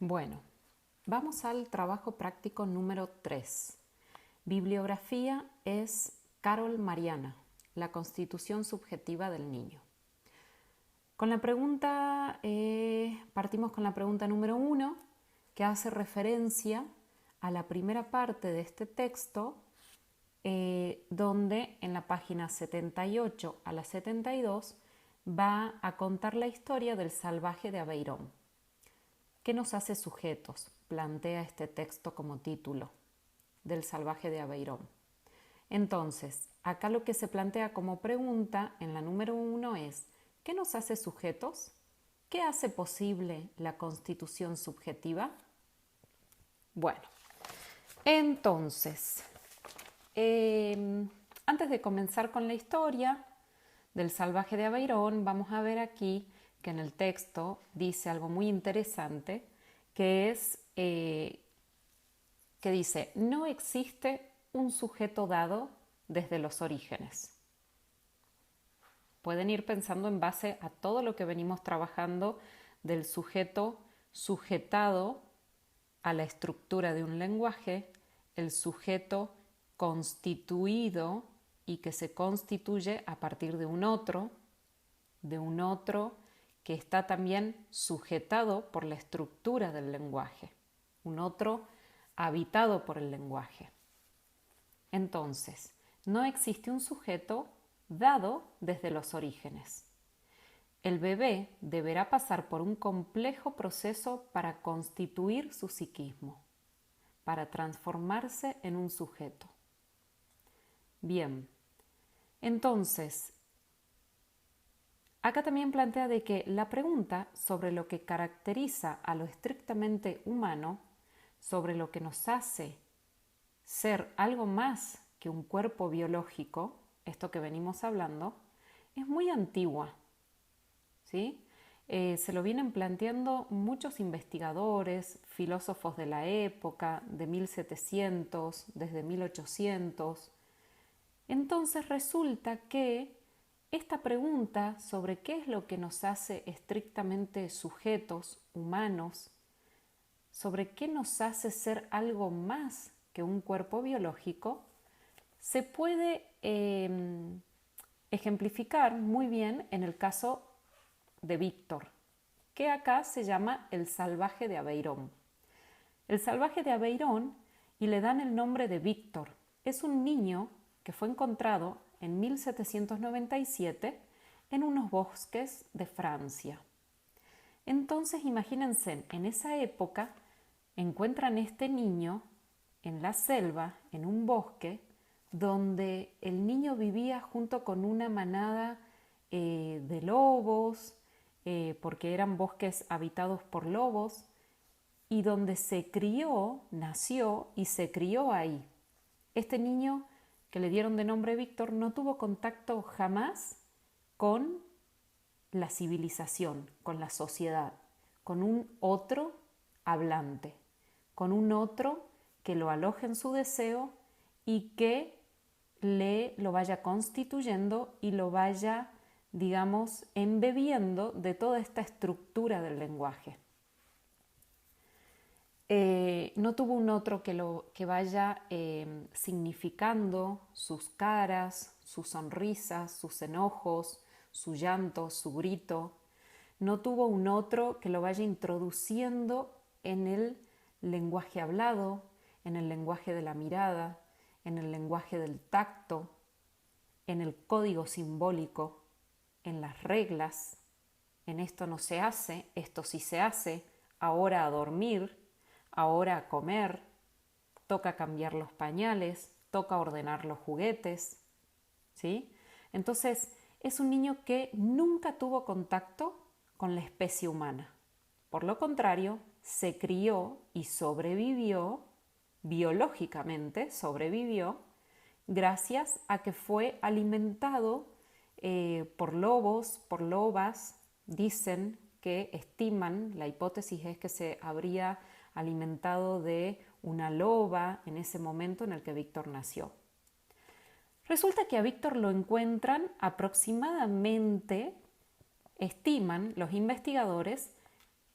Bueno, vamos al trabajo práctico número 3. Bibliografía es Carol Mariana, La Constitución Subjetiva del Niño. Partimos con la pregunta número 1, que hace referencia a la primera parte de este texto, donde en la página 78 a la 72 va a contar la historia del salvaje de Aveirón. ¿Qué nos hace sujetos? Plantea este texto como título del salvaje de Aveirón. Entonces, acá lo que se plantea como pregunta en la número 1 es: ¿qué nos hace sujetos? ¿Qué hace posible la constitución subjetiva? Bueno, entonces, antes de comenzar con la historia del salvaje de Aveirón, vamos a ver aquí que en el texto dice algo muy interesante, que es que dice: no existe un sujeto dado desde los orígenes. Pueden ir pensando en base a todo lo que venimos trabajando del sujeto sujetado a la estructura de un lenguaje, el sujeto constituido y que se constituye a partir de un otro que está también sujetado por la estructura del lenguaje, un otro habitado por el lenguaje. Entonces, no existe un sujeto dado desde los orígenes. El bebé deberá pasar por un complejo proceso para constituir su psiquismo, para transformarse en un sujeto. Bien, entonces, acá también plantea de que la pregunta sobre lo que caracteriza a lo estrictamente humano, sobre lo que nos hace ser algo más que un cuerpo biológico, esto que venimos hablando, es muy antigua, ¿sí? Se lo vienen planteando muchos investigadores, filósofos de la época, de 1700, desde 1800. Entonces resulta que esta pregunta sobre qué es lo que nos hace estrictamente sujetos humanos, sobre qué nos hace ser algo más que un cuerpo biológico, se puede ejemplificar muy bien en el caso de Víctor, que acá se llama el salvaje de Aveirón. El salvaje de Aveirón, y le dan el nombre de Víctor, es un niño que fue encontrado en 1797 en unos bosques de Francia. Entonces imagínense, en esa época encuentran este niño en la selva, en un bosque, donde el niño vivía junto con una manada de lobos, porque eran bosques habitados por lobos, y donde se crió, nació y se crió ahí. Este niño, que le dieron de nombre Víctor, no tuvo contacto jamás con la civilización, con la sociedad, con un otro hablante, con un otro que lo aloje en su deseo y que lo vaya constituyendo y lo vaya, digamos, embebiendo de toda esta estructura del lenguaje. No tuvo un otro que vaya significando sus caras, sus sonrisas, sus enojos, su llanto, su grito. No tuvo un otro que lo vaya introduciendo en el lenguaje hablado, en el lenguaje de la mirada, en el lenguaje del tacto, en el código simbólico, en las reglas. En esto no se hace, esto sí se hace, ahora a dormir, ahora a comer, toca cambiar los pañales, toca ordenar los juguetes, ¿sí? Entonces, es un niño que nunca tuvo contacto con la especie humana. Por lo contrario, se crió y sobrevivió, biológicamente sobrevivió, gracias a que fue alimentado por lobos, por lobas. Dicen que estiman, la hipótesis es que se habría alimentado de una loba en ese momento en el que Víctor nació. Resulta que a Víctor lo encuentran aproximadamente, estiman los investigadores,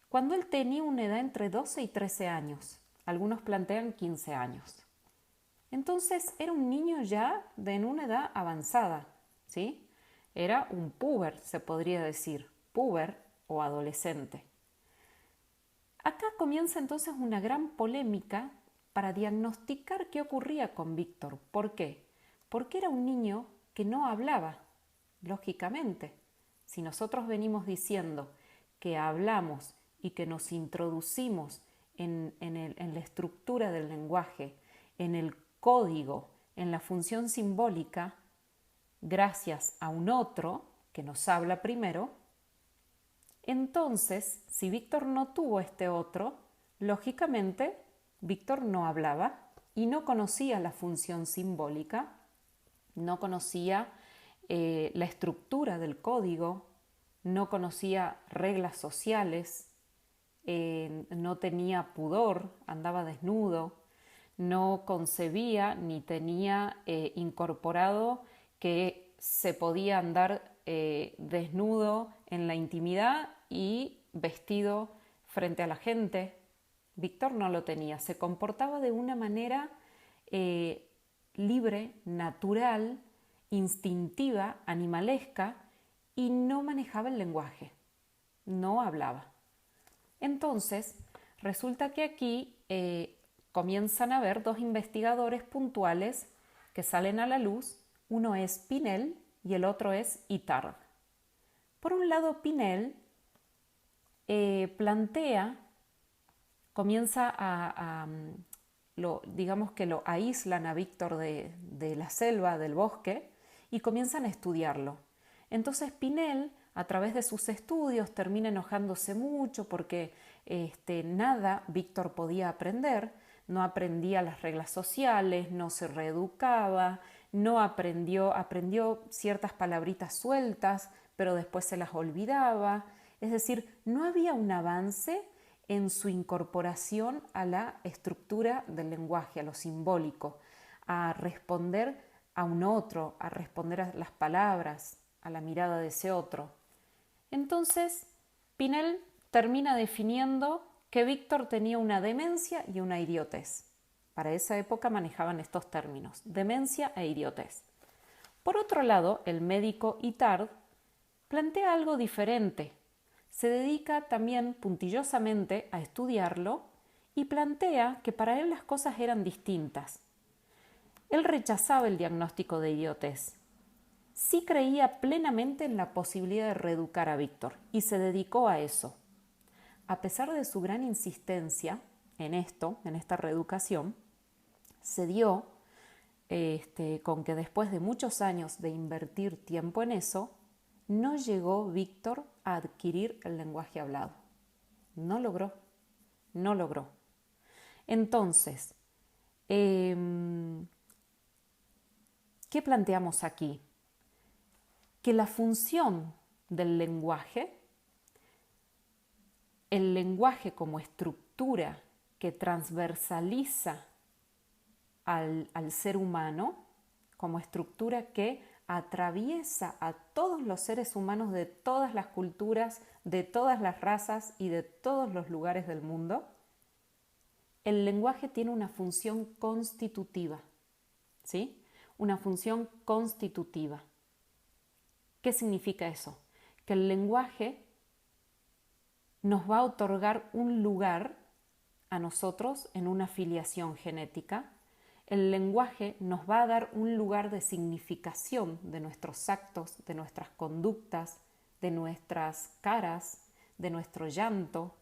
cuando él tenía una edad entre 12 y 13 años. Algunos plantean 15 años. Entonces era un niño ya en una edad avanzada, ¿sí? Era un puber, se podría decir, puber o adolescente. Acá comienza entonces una gran polémica para diagnosticar qué ocurría con Víctor. ¿Por qué? Porque era un niño que no hablaba, lógicamente. Si nosotros venimos diciendo que hablamos y que nos introducimos en la estructura del lenguaje, en el código, en la función simbólica, gracias a un otro que nos habla primero, entonces, si Víctor no tuvo este otro, lógicamente Víctor no hablaba y no conocía la función simbólica, no conocía la estructura del código, no conocía reglas sociales, no tenía pudor, andaba desnudo, no concebía ni tenía incorporado que se podía andar desnudo en la intimidad y vestido frente a la gente. Víctor no lo tenía, se comportaba de una manera libre, natural, instintiva, animalesca y no manejaba el lenguaje, no hablaba. Entonces, resulta que aquí comienzan a haber dos investigadores puntuales que salen a la luz. Uno es Pinel y el otro es Itard. Por un lado, Pinel digamos que lo aíslan a Víctor de la selva, del bosque, y comienzan a estudiarlo. Entonces Pinel, a través de sus estudios, termina enojándose mucho porque nada Víctor podía aprender, no aprendía las reglas sociales, no se reeducaba, no aprendió ciertas palabritas sueltas, pero después se las olvidaba. Es decir, no había un avance en su incorporación a la estructura del lenguaje, a lo simbólico, a responder a un otro, a responder a las palabras, a la mirada de ese otro. Entonces, Pinel termina definiendo que Víctor tenía una demencia y una idiotez. Para esa época manejaban estos términos, demencia e idiotez. Por otro lado, el médico Itard plantea algo diferente. Se dedica también puntillosamente a estudiarlo y plantea que para él las cosas eran distintas. Él rechazaba el diagnóstico de idiotez. Sí creía plenamente en la posibilidad de reeducar a Víctor y se dedicó a eso. A pesar de su gran insistencia en esta reeducación, se dio con que después de muchos años de invertir tiempo en eso, no llegó Víctor a adquirir el lenguaje hablado. No logró. Entonces, ¿qué planteamos aquí? Que la función del lenguaje, el lenguaje como estructura que transversaliza al ser humano, como estructura que atraviesa a todos los seres humanos de todas las culturas, de todas las razas y de todos los lugares del mundo, el lenguaje tiene una función constitutiva, ¿sí? Una función constitutiva. ¿Qué significa eso? Que el lenguaje nos va a otorgar un lugar a nosotros en una filiación genética. El lenguaje nos va a dar un lugar de significación de nuestros actos, de nuestras conductas, de nuestras caras, de nuestro llanto.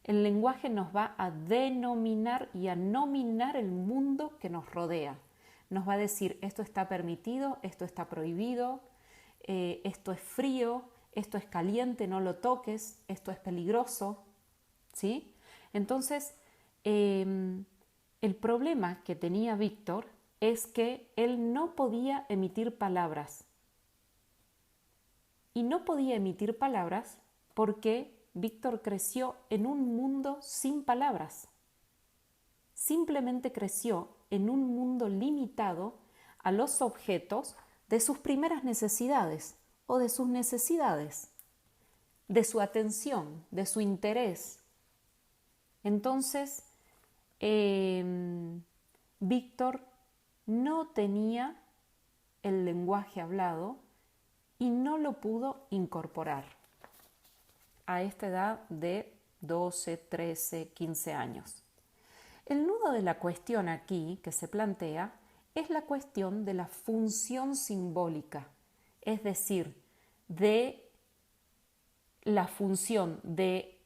El lenguaje nos va a denominar y a nominar el mundo que nos rodea. Nos va a decir, esto está permitido, esto está prohibido, esto es frío, esto es caliente, no lo toques, esto es peligroso, ¿sí? Entonces, el problema que tenía Víctor es que él no podía emitir palabras. Y no podía emitir palabras porque Víctor creció en un mundo sin palabras. Simplemente creció en un mundo limitado a los objetos de sus primeras necesidades o de sus necesidades. de su atención, de su interés. Entonces, Víctor no tenía el lenguaje hablado y no lo pudo incorporar a esta edad de 12, 13, 15 años. El nudo de la cuestión aquí que se plantea es la cuestión de la función simbólica, es decir, de la función de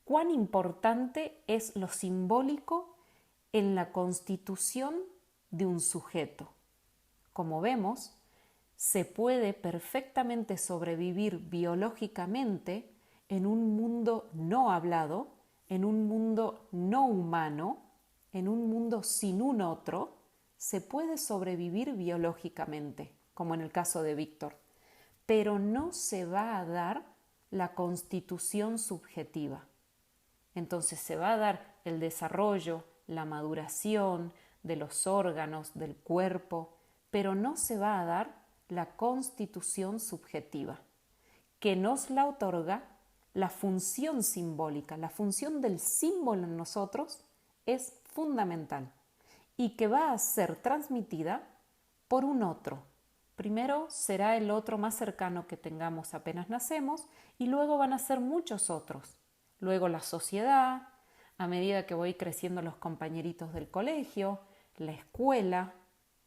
cuán importante es lo simbólico en la constitución de un sujeto. Como vemos, se puede perfectamente sobrevivir biológicamente en un mundo no hablado, en un mundo no humano, en un mundo sin un otro, se puede sobrevivir biológicamente, como en el caso de Víctor, pero no se va a dar la constitución subjetiva. Entonces se va a dar el desarrollo, la maduración de los órganos, del cuerpo, pero no se va a dar la constitución subjetiva, que nos la otorga la función simbólica. La función del símbolo en nosotros es fundamental y que va a ser transmitida por un otro. Primero será el otro más cercano que tengamos apenas nacemos y luego van a ser muchos otros. Luego la sociedad, a medida que voy creciendo los compañeritos del colegio, la escuela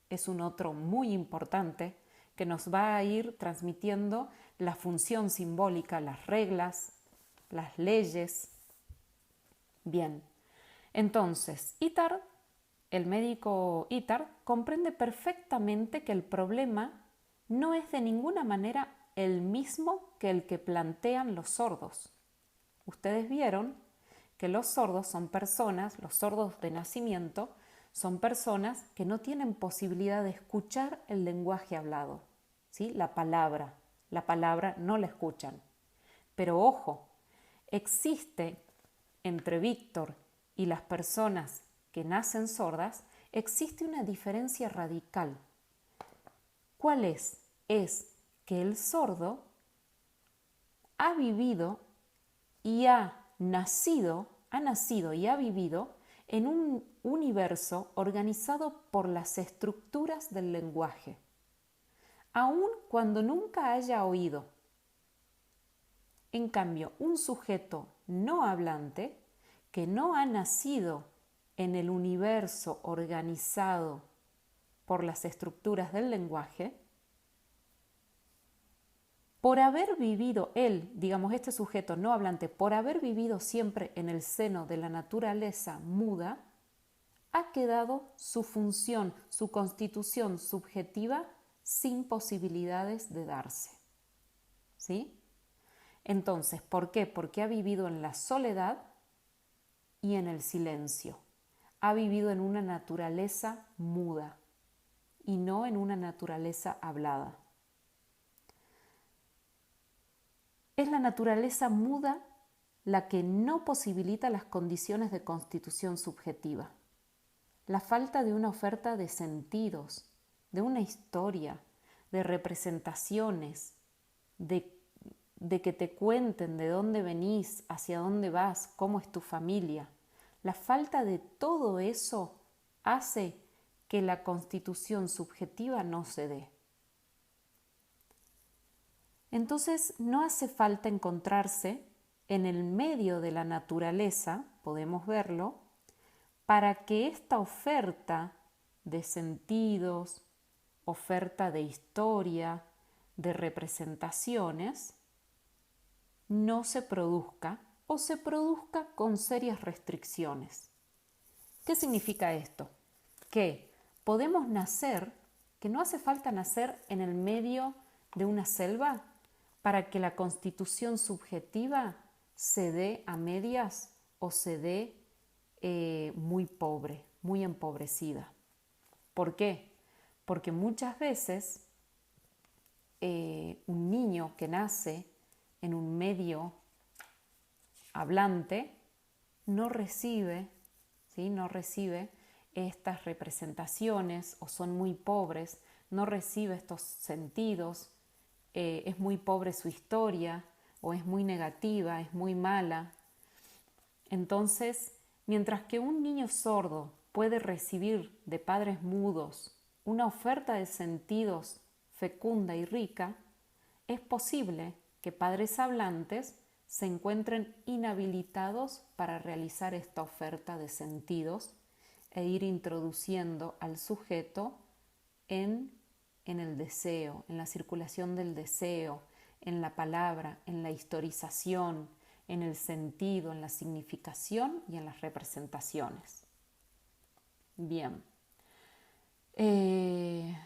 es un otro muy importante que nos va a ir transmitiendo la función simbólica, las reglas, las leyes. Bien, entonces el médico Itard comprende perfectamente que el problema no es de ninguna manera el mismo que el que plantean los sordos. Ustedes vieron que los sordos son personas, los sordos de nacimiento, son personas que no tienen posibilidad de escuchar el lenguaje hablado, ¿sí? La palabra no la escuchan. Pero ojo, existe entre Víctor y las personas que nacen sordas, existe una diferencia radical. ¿Cuál es? Es que el sordo ha vivido y ha nacido y ha vivido en un universo organizado por las estructuras del lenguaje, aun cuando nunca haya oído. En cambio, un sujeto no hablante que no ha nacido en el universo organizado por las estructuras del lenguaje, por haber vivido este sujeto no hablante, por haber vivido siempre en el seno de la naturaleza muda, ha quedado su función, su constitución subjetiva sin posibilidades de darse. ¿Sí? Entonces, ¿por qué? Porque ha vivido en la soledad y en el silencio. Ha vivido en una naturaleza muda y no en una naturaleza hablada. Es la naturaleza muda la que no posibilita las condiciones de constitución subjetiva. La falta de una oferta de sentidos, de una historia, de representaciones, de que te cuenten de dónde venís, hacia dónde vas, cómo es tu familia. La falta de todo eso hace que la constitución subjetiva no se dé. Entonces no hace falta encontrarse en el medio de la naturaleza, podemos verlo, para que esta oferta de sentidos, oferta de historia, de representaciones, no se produzca o se produzca con serias restricciones. ¿Qué significa esto? Que podemos nacer, que no hace falta nacer en el medio de una selva para que la constitución subjetiva se dé a medias o se dé muy pobre, muy empobrecida. ¿Por qué? Porque muchas veces un niño que nace en un medio hablante no recibe estas representaciones o son muy pobres, no recibe estos sentidos es muy pobre su historia, o es muy negativa, es muy mala. Entonces, mientras que un niño sordo puede recibir de padres mudos una oferta de sentidos fecunda y rica, es posible que padres hablantes se encuentren inhabilitados para realizar esta oferta de sentidos e ir introduciendo al sujeto en el deseo, en la circulación del deseo, en la palabra, en la historización, en el sentido, en la significación y en las representaciones. Bien. ¿Qué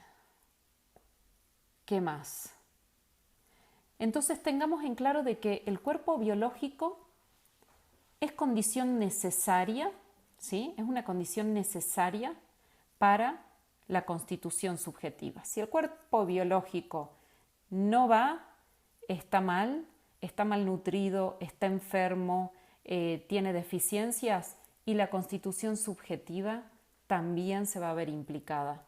más? Entonces tengamos en claro de que el cuerpo biológico es condición necesaria, ¿sí? Es una condición necesaria para la constitución subjetiva. Si el cuerpo biológico no va, está mal nutrido, está enfermo, tiene deficiencias, y la constitución subjetiva también se va a ver implicada.